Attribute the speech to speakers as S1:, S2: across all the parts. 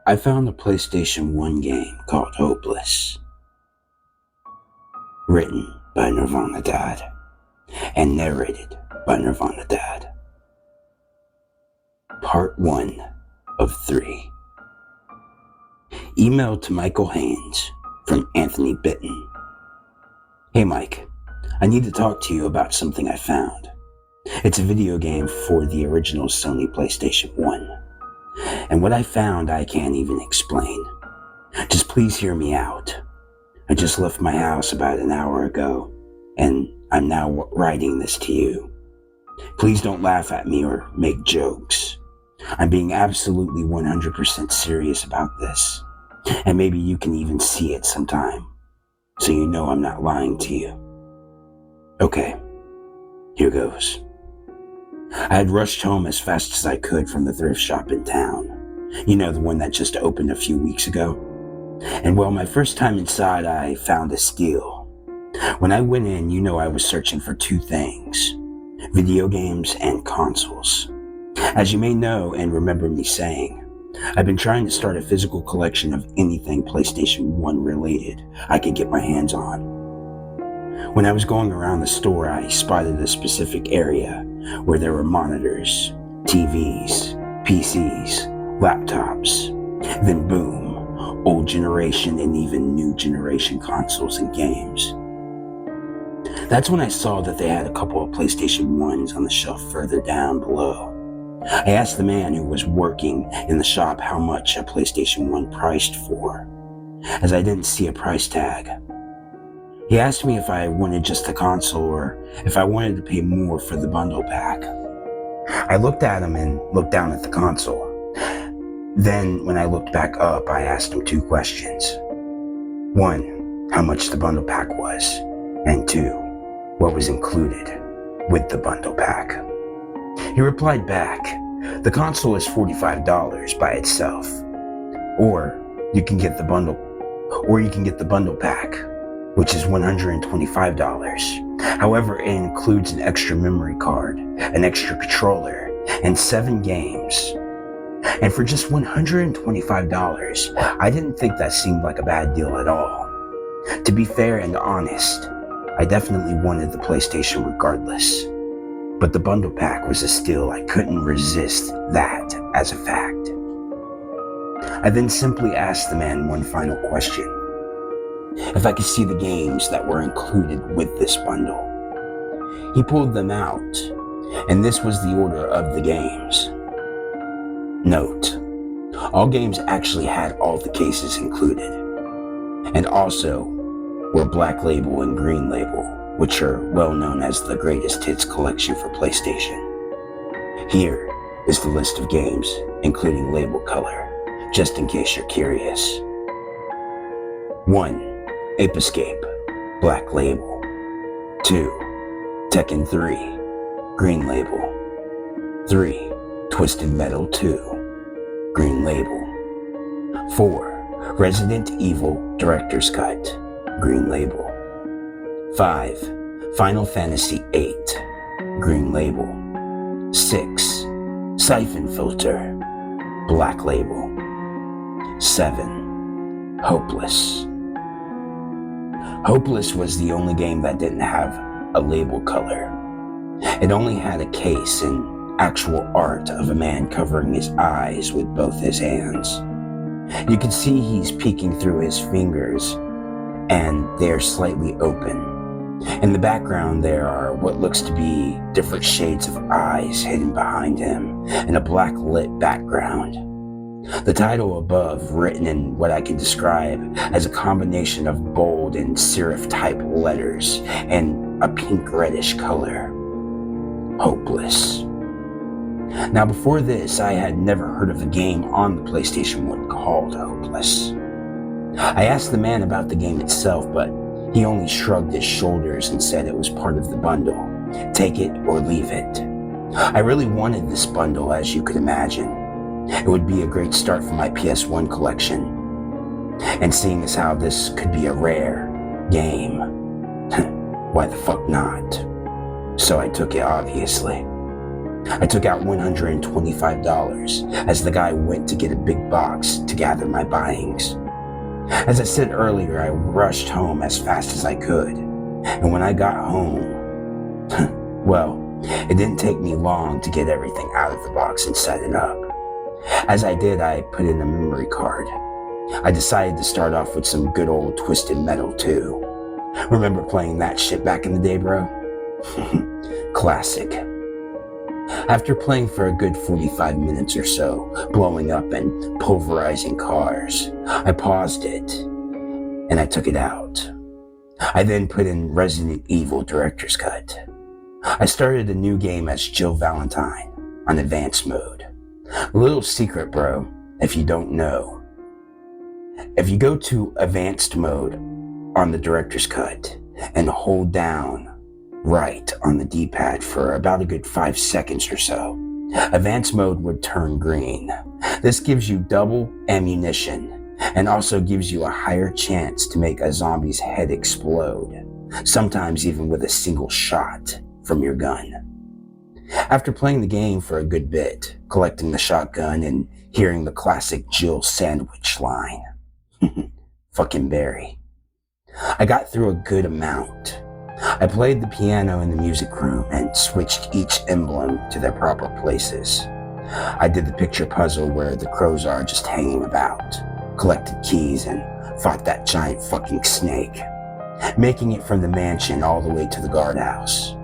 S1: I found a PlayStation 1 game called Hopeless, written by NirvanaDad and narrated by NirvanaDad. Part 1 of 3. Emailed to Michael Haynes from Anthony Bitton. Hey Mike, I need to talk to you about something I found. It's a video game for the original Sony PlayStation 1. And what I found I can't even explain. Just please hear me out. I just left my house about an hour ago, and I'm now writing this to you. Please don't laugh at me or make jokes. I'm being absolutely 100% serious about this, and maybe you can even see it sometime, so you know I'm not lying to you. Okay, here goes. I had rushed home as fast as I could from the thrift shop in town. You know, the one that just opened a few weeks ago. And well, my first time inside, I found a steal. When I went in, you know I was searching for two things: video games and consoles. As you may know and remember me saying, I've been trying to start a physical collection of anything PlayStation 1 related I could get my hands on. When I was going around the store, I spotted a specific area where there were monitors, TVs, PCs, laptops. Then boom, old generation and even new generation consoles and games. That's when I saw that they had a couple of PlayStation 1s on the shelf further down below. I asked the man who was working in the shop how much a PlayStation 1 priced for, as I didn't see a price tag. He asked me if I wanted just the console or if I wanted to pay more for the bundle pack. I looked at him and looked down at the console. Then, when I looked back up, I asked him two questions. 1, how much the bundle pack was, and 2, what was included with the bundle pack. He replied back, the console is $45 by itself, or you can get the bundle pack, which is $125. However, it includes an extra memory card, an extra controller, and 7 games. And for just $125, I didn't think that seemed like a bad deal at all. To be fair and honest, I definitely wanted the PlayStation regardless. But the bundle pack was a steal. I couldn't resist that as a fact. I then simply asked the man one final question: if I could see the games that were included with this bundle. He pulled them out, and this was the order of the games. Note, all games actually had all the cases included, and also were Black Label and Green Label, which are well known as the greatest hits collection for PlayStation. Here is the list of games, including label color, just in case you're curious. 1. Ape Escape, Black Label. 2. Tekken 3, Green Label. 3. Twisted Metal 2, Green Label. 4. Resident Evil Director's Cut, Green Label. 5. Final Fantasy 8, Green Label. 6. Siphon Filter, Black Label. 7. Hopeless. Hopeless was the only game that didn't have a label color. It only had a case and actual art of a man covering his eyes with both his hands. You can see he's peeking through his fingers, and they're slightly open. In the background, there are what looks to be different shades of eyes hidden behind him in a black lit background. The title above, written in what I can describe as a combination of bold and serif type letters and a pink reddish color. Hopeless. Now before this, I had never heard of a game on the PlayStation 1 called Hopeless. I asked the man about the game itself, but he only shrugged his shoulders and said it was part of the bundle. Take it or leave it. I really wanted this bundle, as you could imagine. It would be a great start for my PS1 collection. And seeing as how this could be a rare game, why the fuck not? So I took it, obviously. I took out $125 as the guy went to get a big box to gather my buyings. As I said earlier, I rushed home as fast as I could, and when I got home, well, it didn't take me long to get everything out of the box and set it up. As I did, I put in a memory card. I decided to start off with some good old Twisted Metal too. Remember playing that shit back in the day, bro? Classic. After playing for a good 45 minutes or so, blowing up and pulverizing cars, I paused it and I took it out. I then put in Resident Evil Director's Cut. I started a new game as Jill Valentine on advanced mode. A little secret, bro, if you don't know. If you go to advanced mode on the Director's Cut and hold down right on the D-pad for about a good 5 seconds or so, advanced mode would turn green. This gives you double ammunition and also gives you a higher chance to make a zombie's head explode, sometimes even with a single shot from your gun. After playing the game for a good bit, collecting the shotgun and hearing the classic Jill sandwich line, fucking Barry, I got through a good amount. I played the piano in the music room and switched each emblem to their proper places. I did the picture puzzle where the crows are just hanging about, collected keys, and fought that giant fucking snake, making it from the mansion all the way to the guardhouse.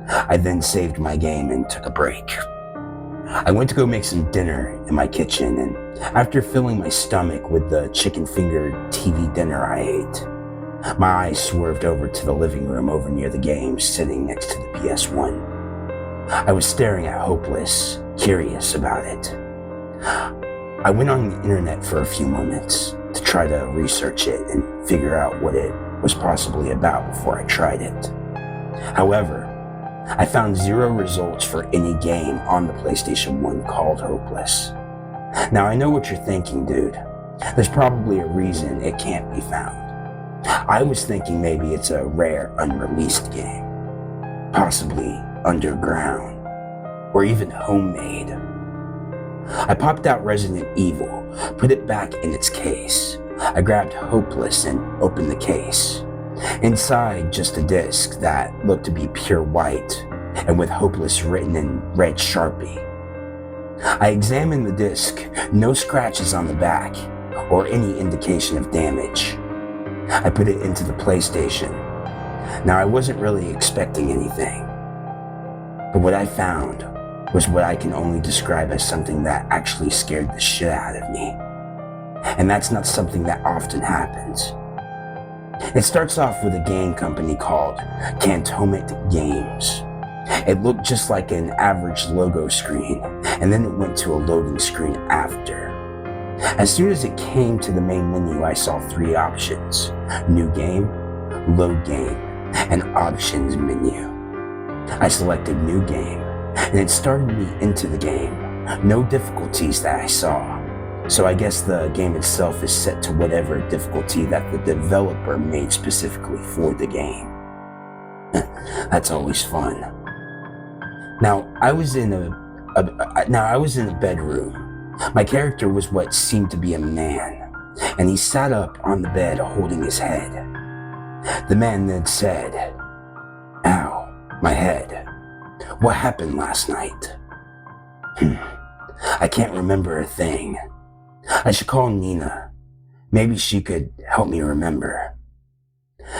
S1: I then saved my game and took a break. I went to go make some dinner in my kitchen, and after filling my stomach with the chicken finger TV dinner I ate, my eyes swerved over to the living room over near the game sitting next to the PS1. I was staring at Hopeless, curious about it. I went on the internet for a few moments to try to research it and figure out what it was possibly about before I tried it. However, I found 0 results for any game on the PlayStation 1 called Hopeless. Now I know what you're thinking, dude. There's probably a reason it can't be found. I was thinking maybe it's a rare, unreleased game, possibly underground, or even homemade. I popped out Resident Evil, put it back in its case. I grabbed Hopeless and opened the case. Inside, just a disc that looked to be pure white and with Hopeless written in red Sharpie. I examined the disc, no scratches on the back or any indication of damage. I put it into the PlayStation. Now I wasn't really expecting anything, but what I found was what I can only describe as something that actually scared the shit out of me. And that's not something that often happens. It starts off with a game company called Cantonment Games. It looked just like an average logo screen, and then it went to a loading screen after. As soon as it came to the main menu, I saw 3 options: New Game, Load Game, and Options menu. I selected New Game, and it started me into the game. No difficulties that I saw. So I guess the game itself is set to whatever difficulty that the developer made specifically for the game. That's always fun. Now I was in a bedroom. My character was what seemed to be a man, and he sat up on the bed holding his head. The man then said, "Ow, my head. What happened last night?" I can't remember a thing. I should call Nina. Maybe she could help me remember.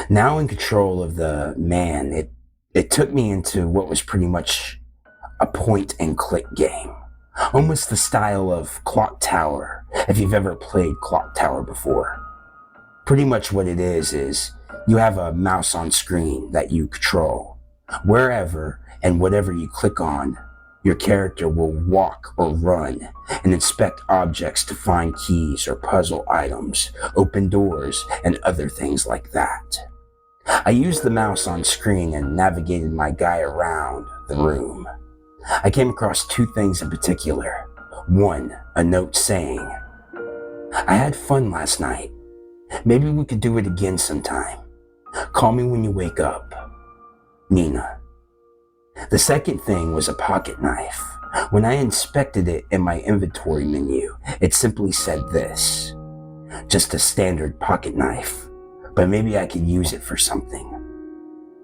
S1: Now in control of the man, it took me into what was pretty much a point and click game. Almost the style of Clock Tower, if you've ever played Clock Tower before. Pretty much what it is you have a mouse on screen that you control. Wherever and whatever you click on, your character will walk or run and inspect objects to find keys or puzzle items, open doors, and other things like that. I used the mouse on screen and navigated my guy around the room. I came across 2 things in particular. 1, a note saying, "I had fun last night. Maybe we could do it again sometime. Call me when you wake up. Nina." The second thing was a pocket knife. When I inspected it in my inventory menu, it simply said this: just a standard pocket knife, but maybe I could use it for something.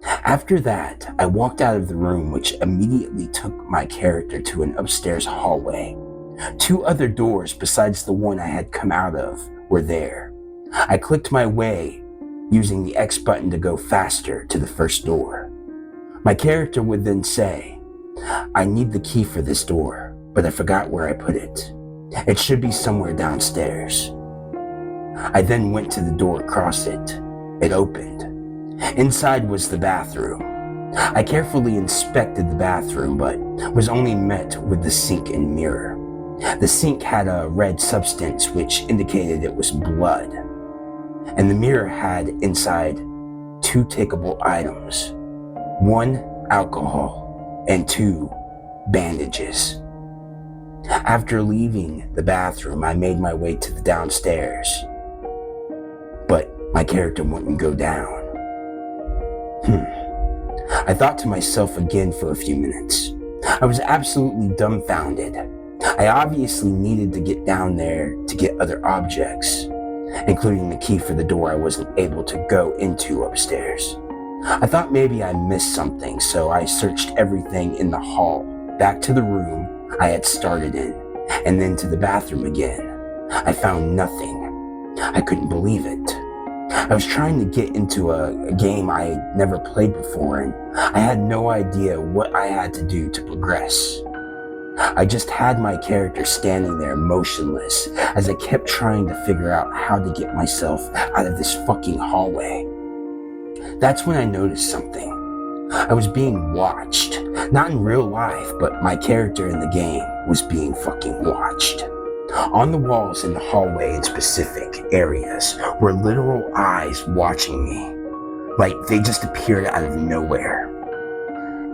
S1: After that, I walked out of the room, which immediately took my character to an upstairs hallway. 2 other doors besides the one I had come out of were there. I clicked my way using the X button to go faster to the first door. My character would then say, I need the key for this door, but I forgot where I put it. It should be somewhere downstairs. I then went to the door across it. It opened. Inside was the bathroom. I carefully inspected the bathroom, but was only met with the sink and mirror. The sink had a red substance which indicated it was blood, and the mirror had inside 2 takeable items: 1 alcohol and 2 bandages. After leaving the bathroom, I made my way to the downstairs, but my character wouldn't go down. I thought to myself again for a few minutes. I was absolutely dumbfounded. I obviously needed to get down there to get other objects, including the key for the door I wasn't able to go into upstairs. I thought maybe I missed something, so I searched everything in the hall, back to the room I had started in, and then to the bathroom again. I found nothing. I couldn't believe it. I was trying to get into a game I had never played before, and I had no idea what I had to do to progress. I just had my character standing there motionless as I kept trying to figure out how to get myself out of this fucking hallway. That's when I noticed something. I was being watched. Not in real life, but my character in the game was being fucking watched. On the walls in the hallway in specific areas were literal eyes watching me. Like they just appeared out of nowhere.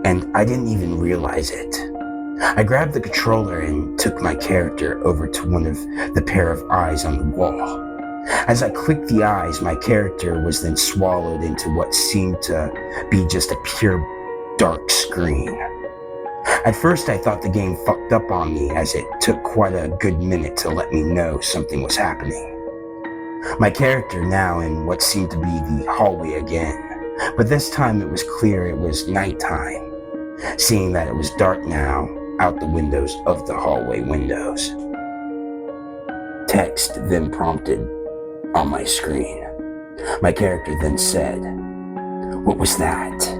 S1: And I didn't even realize it. I grabbed the controller and took my character over to one of the pair of eyes on the wall. As I clicked the eyes, my character was then swallowed into what seemed to be just a pure dark screen. At first I thought the game fucked up on me, as it took quite a good minute to let me know something was happening. My character now in what seemed to be the hallway again, but this time it was clear it was nighttime, seeing that it was dark now out the windows of the hallway windows. Text then prompted on my screen. My character then said, "What was that?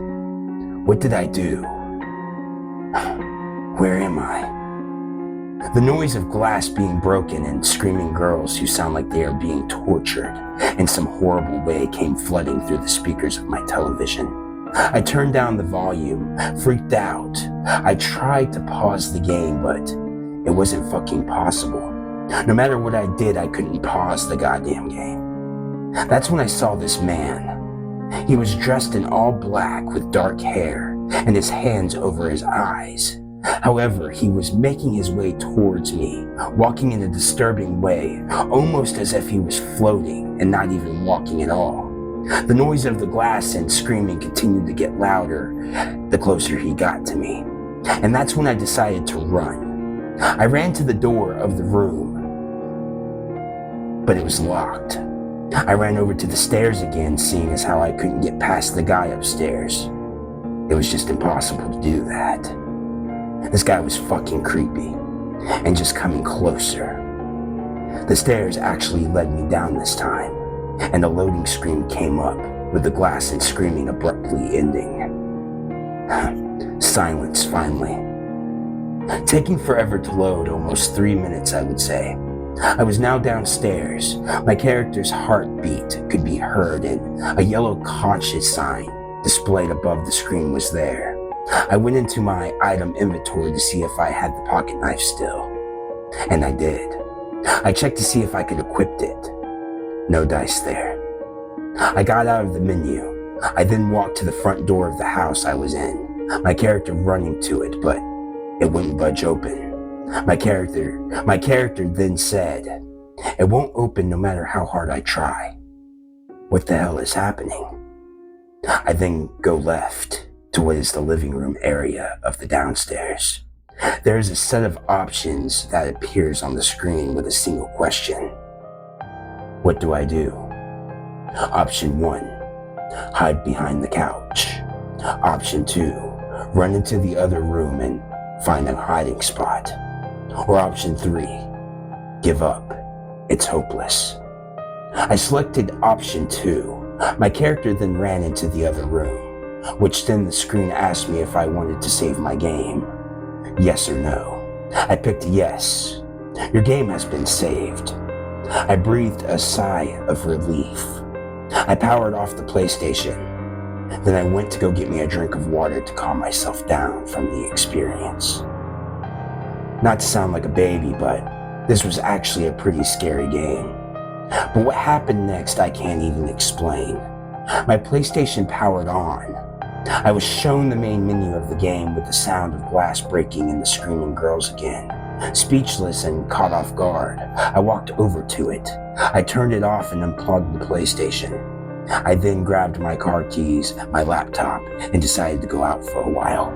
S1: What did I do? Where am I?" The noise of glass being broken and screaming girls who sound like they are being tortured in some horrible way came flooding through the speakers of my television. I turned down the volume, freaked out. I tried to pause the game, but it wasn't fucking possible. No matter what I did, I couldn't pause the goddamn game. That's when I saw this man. He was dressed in all black with dark hair and his hands over his eyes. However, he was making his way towards me, walking in a disturbing way, almost as if he was floating and not even walking at all. The noise of the glass and screaming continued to get louder the closer he got to me. And that's when I decided to run. I ran to the door of the room, but it was locked. I ran over to the stairs again, seeing as how I couldn't get past the guy upstairs. It was just impossible to do that. This guy was fucking creepy, and just coming closer. The stairs actually led me down this time, and a loading screen came up with the glass and screaming abruptly ending. Silence finally. Taking forever to load, almost 3 minutes I would say. I was now downstairs. My character's heartbeat could be heard, and a yellow conscious sign displayed above the screen was there. I went into my item inventory to see if I had the pocket knife still, and I did. I checked to see if I could equip it. No dice there. I got out of the menu. I then walked to the front door of the house I was in, my character running to it, but it wouldn't budge open. My character then said, "It won't open no matter how hard I try. What the hell is happening?" I then go left, to what is the living room area of the downstairs. There is a set of options that appears on the screen with a single question. What do I do? Option 1, hide behind the couch. Option 2, run into the other room and find a hiding spot. Or option 3, give up. It's hopeless. I selected option 2. My character then ran into the other room, which then the screen asked me if I wanted to save my game. Yes or no. I picked yes. Your game has been saved. I breathed a sigh of relief. I powered off the PlayStation. Then I went to go get me a drink of water to calm myself down from the experience. Not to sound like a baby, but this was actually a pretty scary game. But what happened next I can't even explain. My PlayStation powered on. I was shown the main menu of the game with the sound of glass breaking and the screaming girls again. Speechless and caught off guard, I walked over to it. I turned it off and unplugged the PlayStation. I then grabbed my car keys, my laptop, and decided to go out for a while.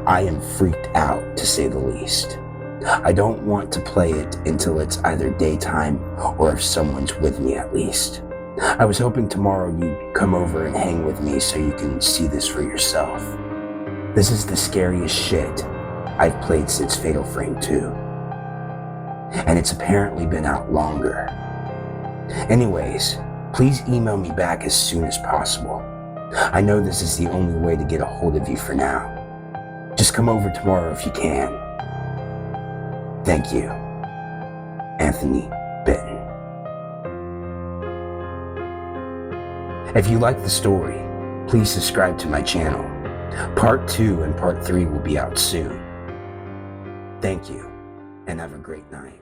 S1: I am freaked out, to say the least. I don't want to play it until it's either daytime or if someone's with me at least. I was hoping tomorrow you'd come over and hang with me so you can see this for yourself. This is the scariest shit I've played since Fatal Frame 2. And it's apparently been out longer. Anyways, please email me back as soon as possible. I know this is the only way to get a hold of you for now. Just come over tomorrow if you can. Thank you. Anthony Bitton. If you like the story, please subscribe to my channel. Part 2 and Part 3 will be out soon. Thank you, and have a great night.